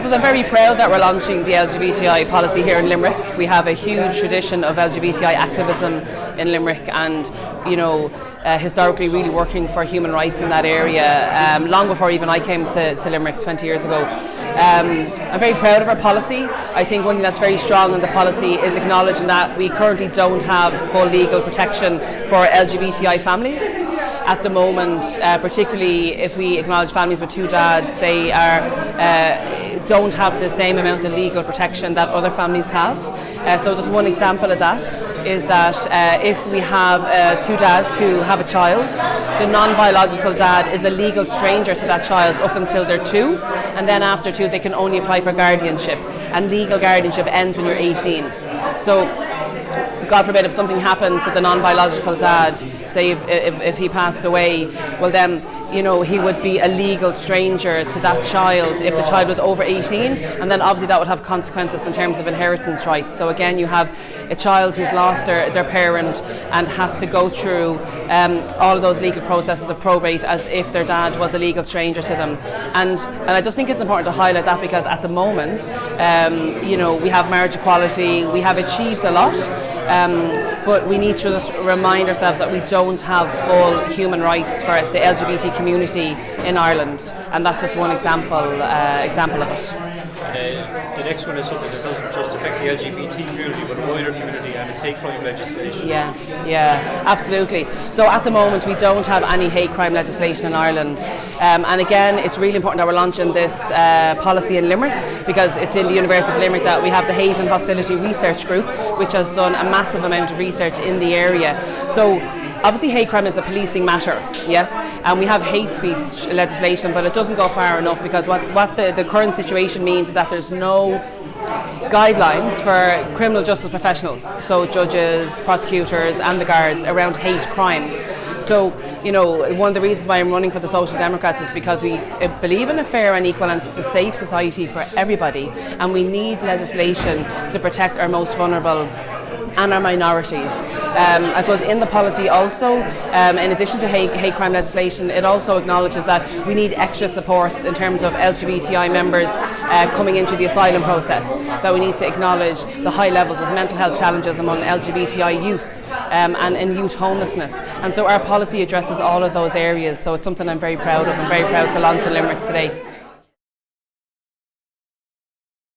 So I'm very proud that we're launching the LGBTI policy here in Limerick. We have a huge tradition of LGBTI activism in Limerick, and historically really working for human rights in that area, long before even I came to Limerick 20 years ago. I'm very proud of our policy. I think one thing that's very strong in the policy is acknowledging that we currently don't have full legal protection for LGBTI families. At the moment, particularly if we acknowledge families with two dads, they don't have the same amount of legal protection that other families have. So just one example of that is that if we have two dads who have a child, the non-biological dad is a legal stranger to that child up until they're 2, and then after 2 they can only apply for guardianship, and legal guardianship ends when you're 18. So God forbid if something happened to the non-biological dad, say if he passed away, well then he would be a legal stranger to that child if the child was over 18, and then obviously that would have consequences in terms of inheritance rights. So again, you have a child who's lost their parent and has to go through all of those legal processes of probate as if their dad was a legal stranger to them. And I just think it's important to highlight that, because at the moment, we have marriage equality, we have achieved a lot. But we need to just remind ourselves that we don't have full human rights for the LGBT community in Ireland, and that's just one example of it. The next one is something that doesn't just affect the LGBT community but the wider community, and it's hate crime legislation. Yeah, absolutely. So at the moment we don't have any hate crime legislation in Ireland, and again it's really important that we're launching this policy in Limerick, because it's in the University of Limerick that we have the Hate and Hostility Research Group, which has done a massive amount of research in the area. So obviously hate crime is a policing matter, yes, and we have hate speech legislation, but it doesn't go far enough, because what the current situation means is that there's no guidelines for criminal justice professionals, so judges, prosecutors and the guards, around hate crime. So, one of the reasons why I'm running for the Social Democrats is because we believe in a fair and equal and safe society for everybody, and we need legislation to protect our most vulnerable and our minorities. I suppose in the policy also, in addition to hate crime legislation, it also acknowledges that we need extra supports in terms of LGBTI members coming into the asylum process, that we need to acknowledge the high levels of mental health challenges among LGBTI youth and in youth homelessness. And so our policy addresses all of those areas, so it's something I'm very proud of. I'm very proud to launch in Limerick today.